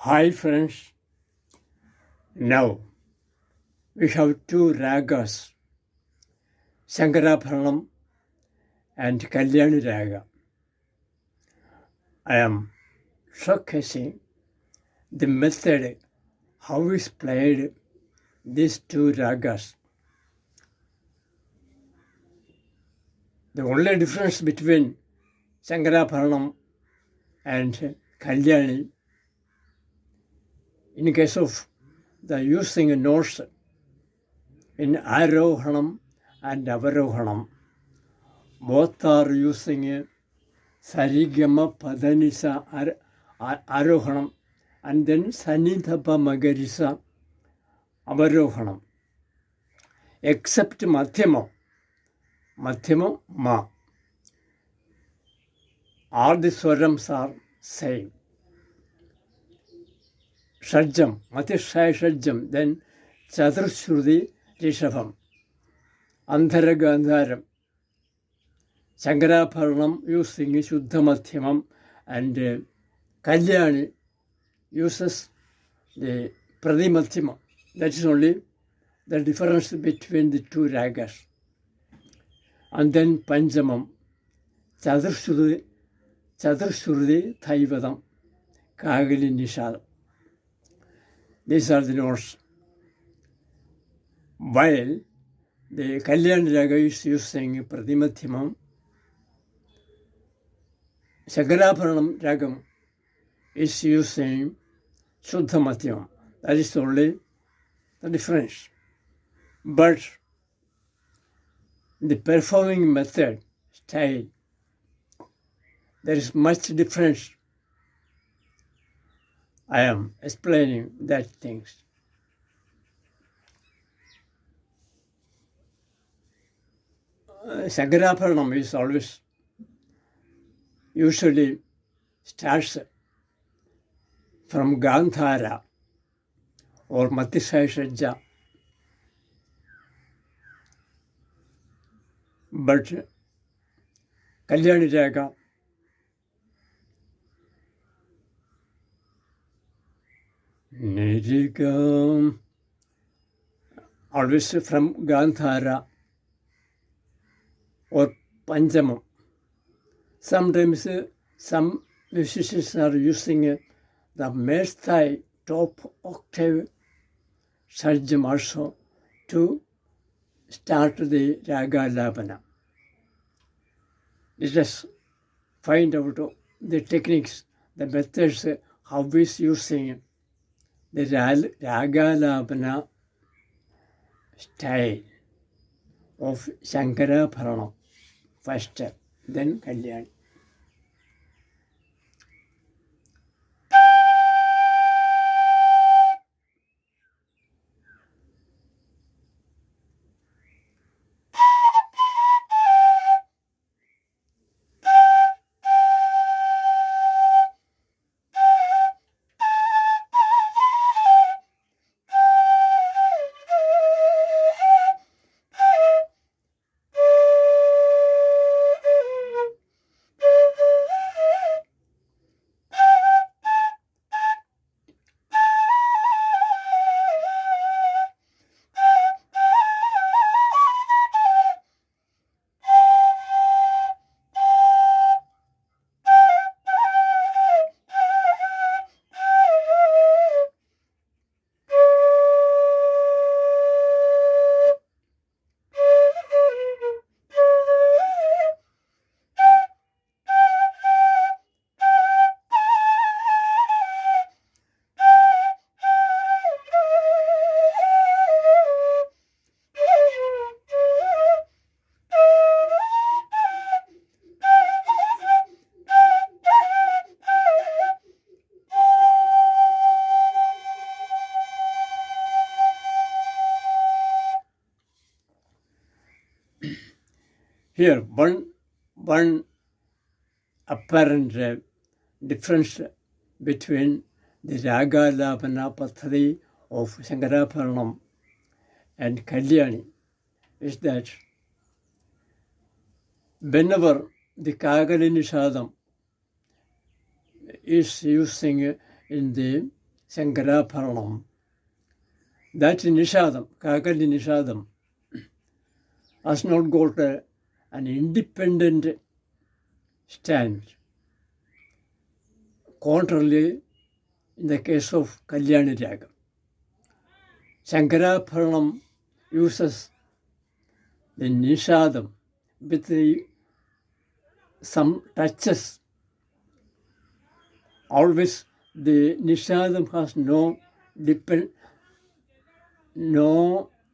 Hi friends, now we have two ragas, Shankarabharanam and Kalyani Raga. I am showcasing the method how is played these two ragas. The only difference between Shankarabharanam and Kalyani, in case of the using notes in Arohanam and Avarohanam, both are using Sarigama Padanisa Arohanam and then Sanithapa Magarisa Avarohanam. Except Madhyama Ma. All the swarams are same. Shadjam, Matishai Shadjam, then Chaturshruti Rishabham, Antharagandharam, Shankarabharanam using Shuddha Madhyamam, and Kalyani uses the Pradimadhyama. That is only the difference between the two ragas. And then Panjamam, Chaturshruti Thaivadam, Kagili Nishadam. These are the notes. While the Kalyan Raga is using Pradimadhyamam, Shankarabharanam Ragam is using Shuddha Madhyamam. That is only the difference. But the performing method, style, there is much difference. I am explaining that things. Shankarabharanam is always usually starts from Gandhara or Matishai Shadja. But Kalyani Raga Nirigam always from Gandhara or Panjamam. Sometimes some musicians are using the Mesthai top octave Shadjam also to start the Raga Labana. Let us find out the techniques, the methods, how is using the Raga Labana style of Shankarabharanam first, then Kalyani. Here, one apparent difference between the Raga Labana Pathari of Shankarabharanam and Kalyani is that whenever the Kagali Nishadam is using in the Shankarabharanam. That Nishadam, Kakali Nishadam, has not got an independent stand. Contrarily, in the case of Kalyani Raga, Shankarabharanam uses the Nishadam with some touches. Always the Nishadam has no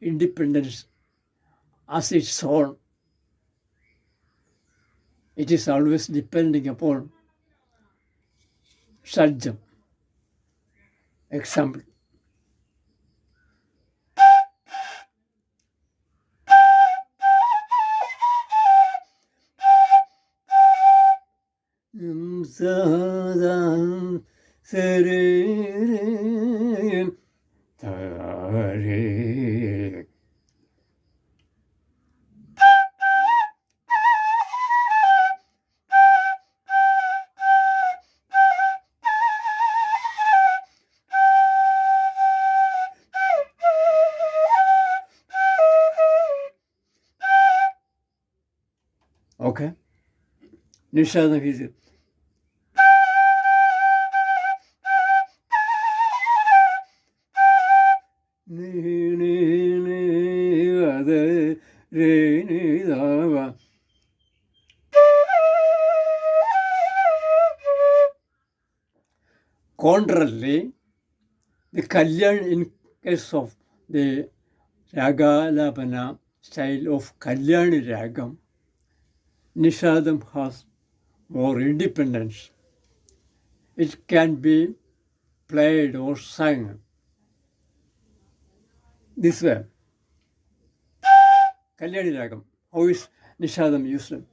independence as its own. It is always depending upon Shadjam. Example. Sadam Serim Tari. Okay. Nishadam is it. Contrarily, the Kalyan, in case of the Raga Labana style of Kalyani Ragam, Nishadam has more independence. It can be played or sung this way. Kalyani Ragam. How is Nishadam used?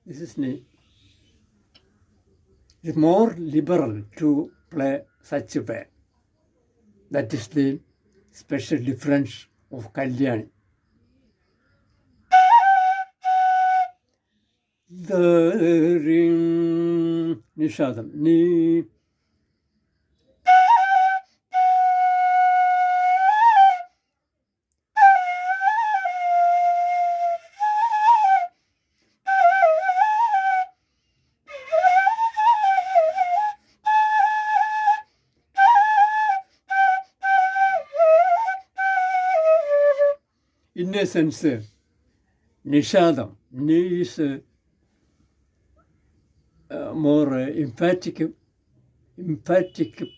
This is it's more liberal to play such a way. That is the special difference of Kalyani. The ring Nishadam. Ni. In a sense, Nishadam, Ni is more emphatic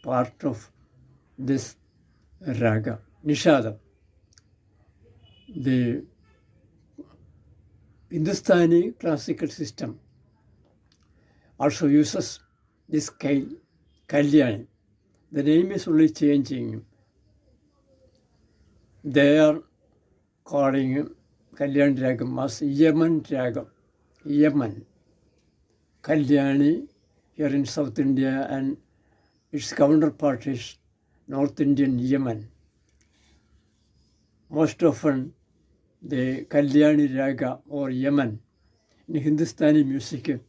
part of this raga, Nishadam. The Hindustani classical system also uses this scale, Kalyani. The name is only changing. They are calling Kalyani Ragam as Yemen Ragam. Yemen. Kalyani here in South India and its counterpart is North Indian Yemen. Most often the Kalyani Raga or Yemen in Hindustani music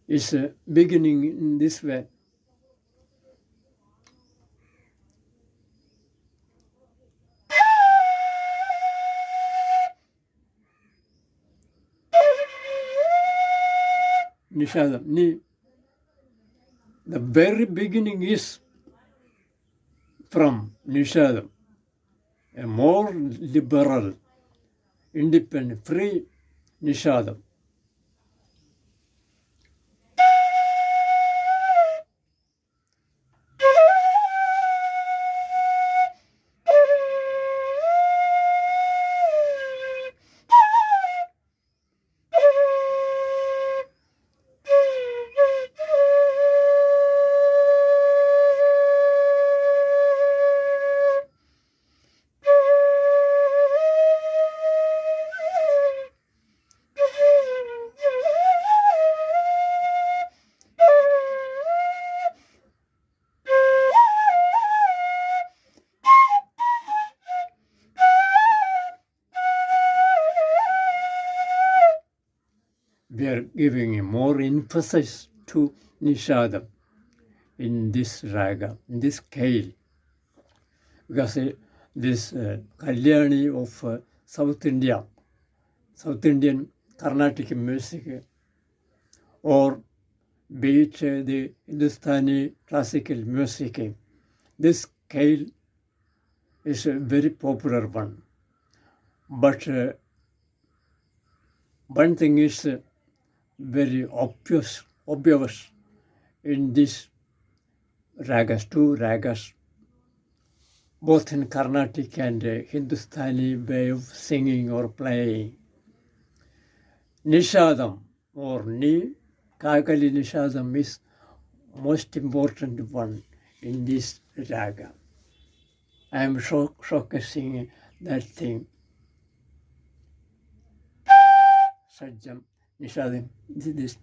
is beginning in this way. Nishadam, Ni. The very beginning is from Nishadam, a more liberal, independent, free Nishadam. are giving more emphasis to Nishadam in this raga, in this scale. Because this Kalyani of South India, South Indian Carnatic music, or be it the Hindustani classical music, this scale is a very popular one. But one thing is very obvious in these ragas, two ragas, both in Carnatic and Hindustani way of singing or playing. Nishadam or Kakali Nishadam is most important one in this raga. I am showcasing that thing. Sajjam, Nishadam, this.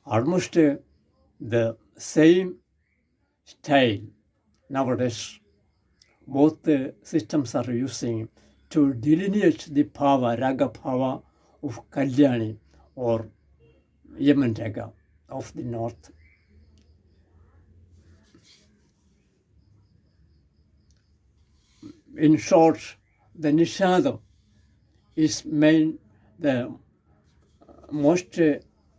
Almost the same style nowadays both the systems are using to delineate the power, raga power of Kalyani or Yemen raga of the north. In short, the Nishadam is the most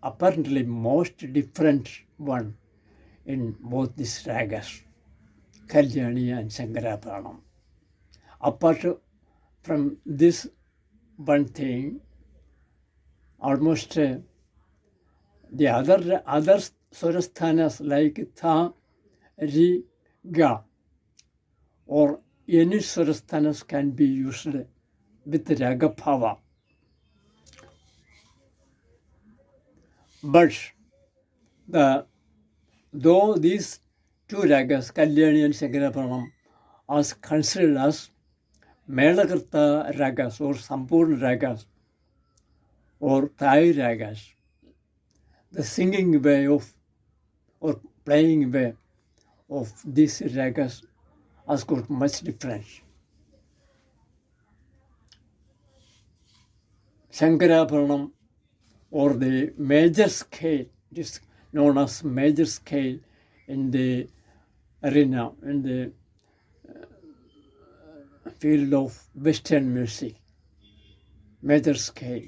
apparently most different one in both these ragas, Kalyani and Shankaraparanam. Apart from this one thing, almost the other swarasthanas like Tha, Ri, Ga or any swarasthanas can be used with raga power. But though these two ragas, Kalyani and Shankaraparanam, are considered as Melakarta ragas or Sampurna ragas or Thai ragas, the singing way of or playing way of these ragas has got much difference. Shankaraparanam or the major scale, it is known as major scale in the arena, in the field of Western music, major scale.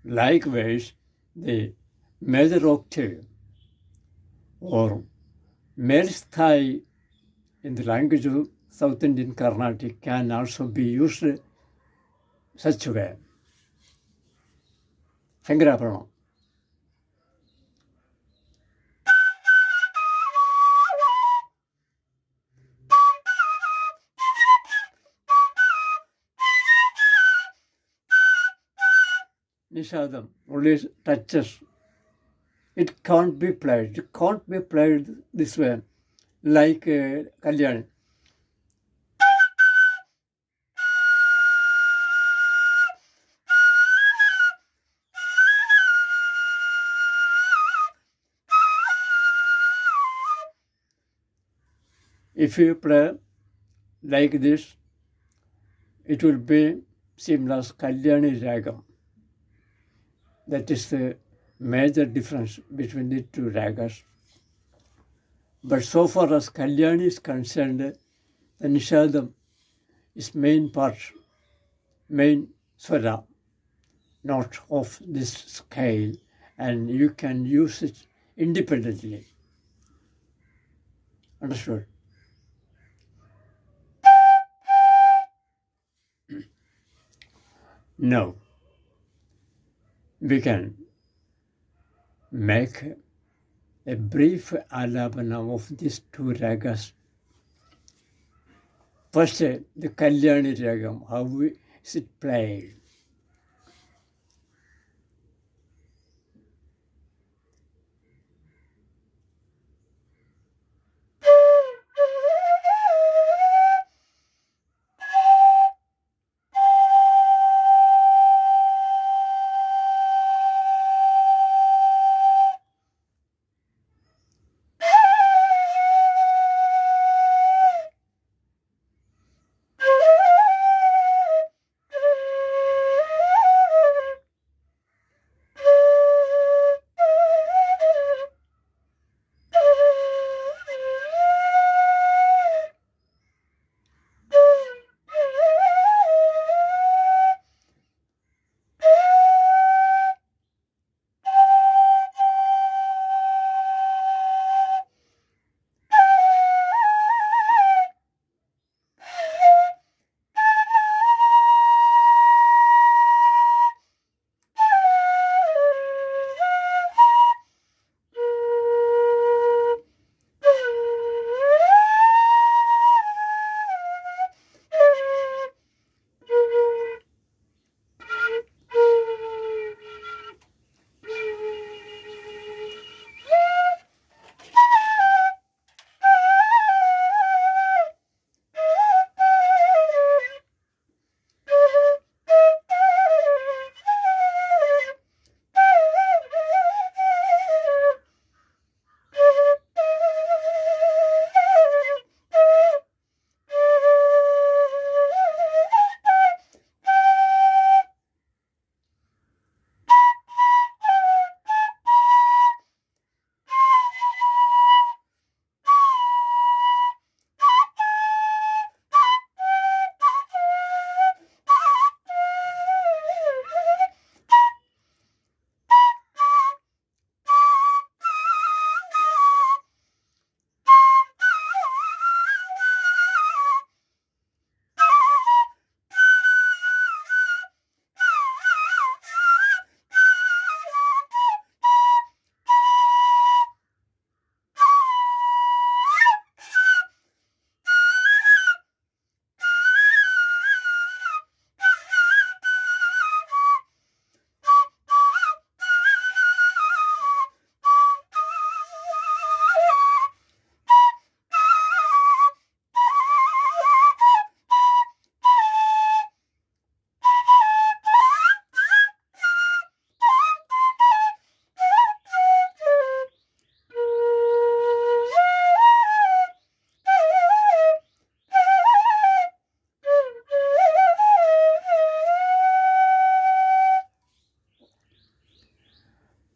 Likewise, the major octave or Mersthai in the language of South Indian Carnatic can also be used such a way. Shankaraparanam. nishadam only touches. It can't be played. It can't be played this way, like Kalyani. If you play like this, it will be seamless Kalyani Ragam. That is the major difference between the two ragas. But so far as Kalyani is concerned, the Nishadam is main part, main swara note of this scale, and you can use it independently. Understood? Now, we can make a brief alabana of these two ragas. First, the Kalyani ragam, how is it played?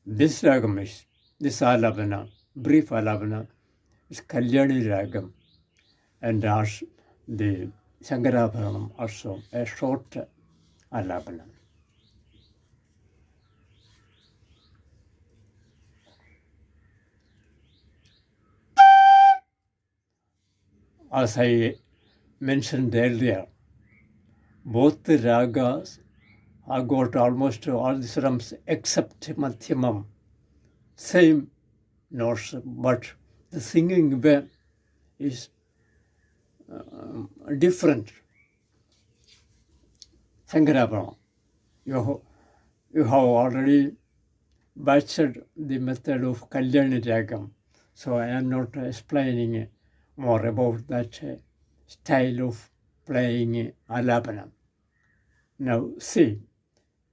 This ragam is, this alabana, brief alabana, is Kalyani ragam, and as the Shankarabharanam also a short alabana. As I mentioned earlier, both the ragas have got almost all the swarams except Madhyamam, same notes, but the singing way is different. Shankarabharanam, you you have already batched the method of Kalyani Ragam, so I am not explaining more about that style of playing Alapana. Now see,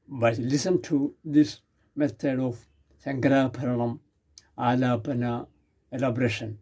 but listen to this method of Sankarabharanam Alapana elaboration.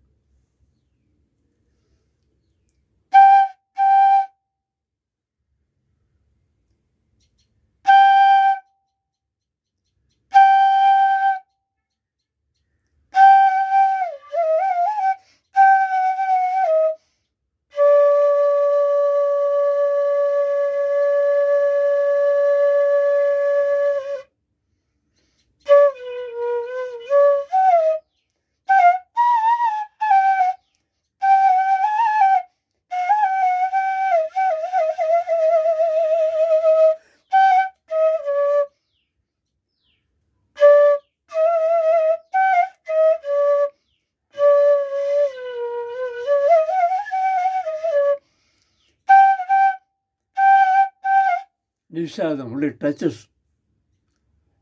Nishadam only touches.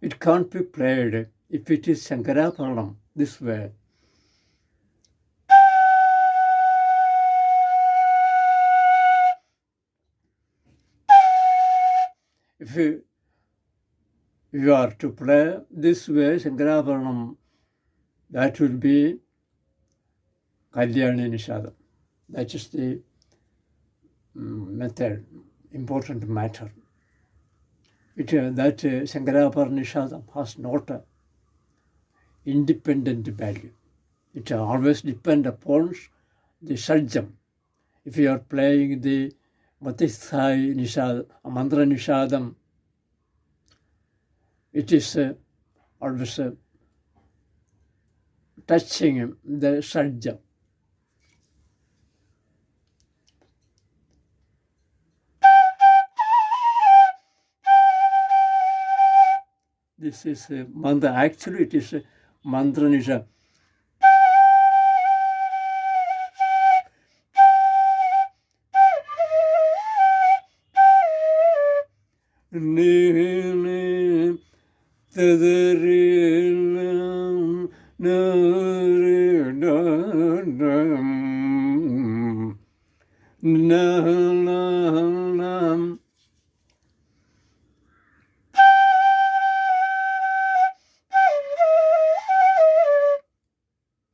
It can't be played if it is Shankaraparanam this way. If you are to play this way Shankaraparanam, that will be Kalyani Nishadam. That is the method, important matter. That Shankaraparanam Nishadam has not an independent value. It always depends upon the Sajjam. If you are playing the Matisthai Nishadam, Mantra Nishadam, it is always touching the Sajjam. This is mantra. Actually, it is mantra nisha.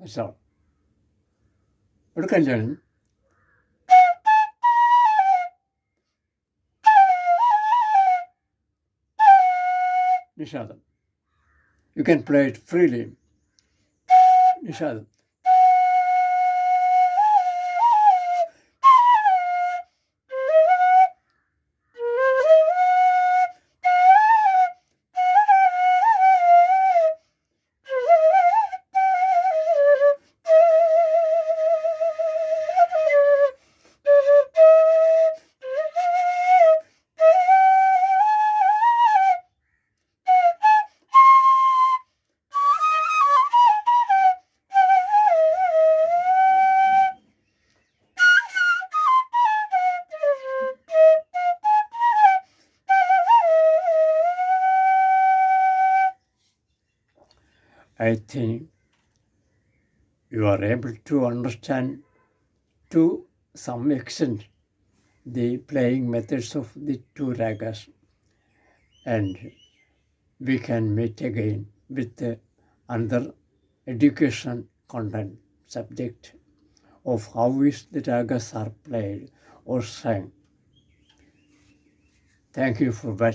That's all. ഒരു കല്യാണം Nishadam. You can play it freely. Nishadam. I think you are able to understand to some extent the playing methods of the two ragas, and we can meet again with another education content subject of how is the ragas are played or sang. Thank you for watching.